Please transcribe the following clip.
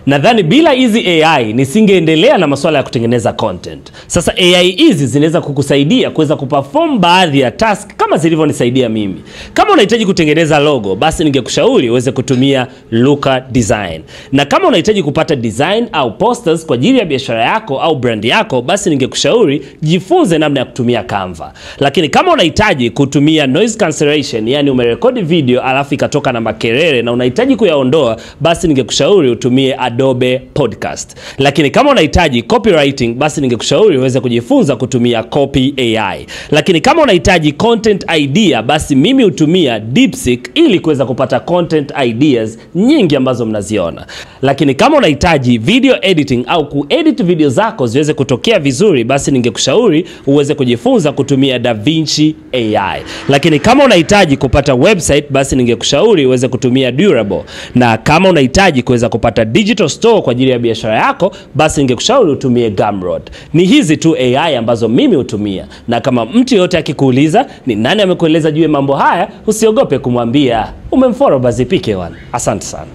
Nadhani bila hizi AI nisingeendelea na masuala ya kutengeneza content. Sasa AI hizi zinaweza kukusaidia kuweza kuperform baadhi ya task kama zilivyonisaidia mimi. Kama unahitaji kutengeneza logo, basi ningekushauri uweze kutumia Looker Design. Na kama unahitaji kupata design au posters kwa ajili ya biashara yako au brand yako, basi ningekushauri jifunze namna ya kutumia Canva. Lakini kama unahitaji kutumia noise cancellation, yani umerekodi video alafu ikatoka na makelele na unahitaji kuyaondoa, basi ningekushauri utumie Adobe Podcast. Lakini kama unahitaji copywriting, basi ningekushauri uweze kujifunza kutumia Copy AI. Lakini kama unahitaji content idea, basi mimi hutumia DeepSeek ili kuweza kupata content ideas nyingi ambazo mnaziona. Lakini kama unahitaji video editing au kuedit video zako ziweze kutokea vizuri, basi ningekushauri uweze kujifunza kutumia DaVinci AI. Lakini kama unahitaji kupata website, basi ningekushauri uweze kutumia Durable. Na kama unahitaji kuweza kupata digital store kwa ajili ya biashara yako, basi ningekushauri utumie Gumroad. Ni hizi tu AI ambazo mimi hutumia. Na kama mtu yote akikuuliza ni nani amekueleza juu ya mambo haya, usiogope kumwambia umemfollow Bazi PK1. Asante sana.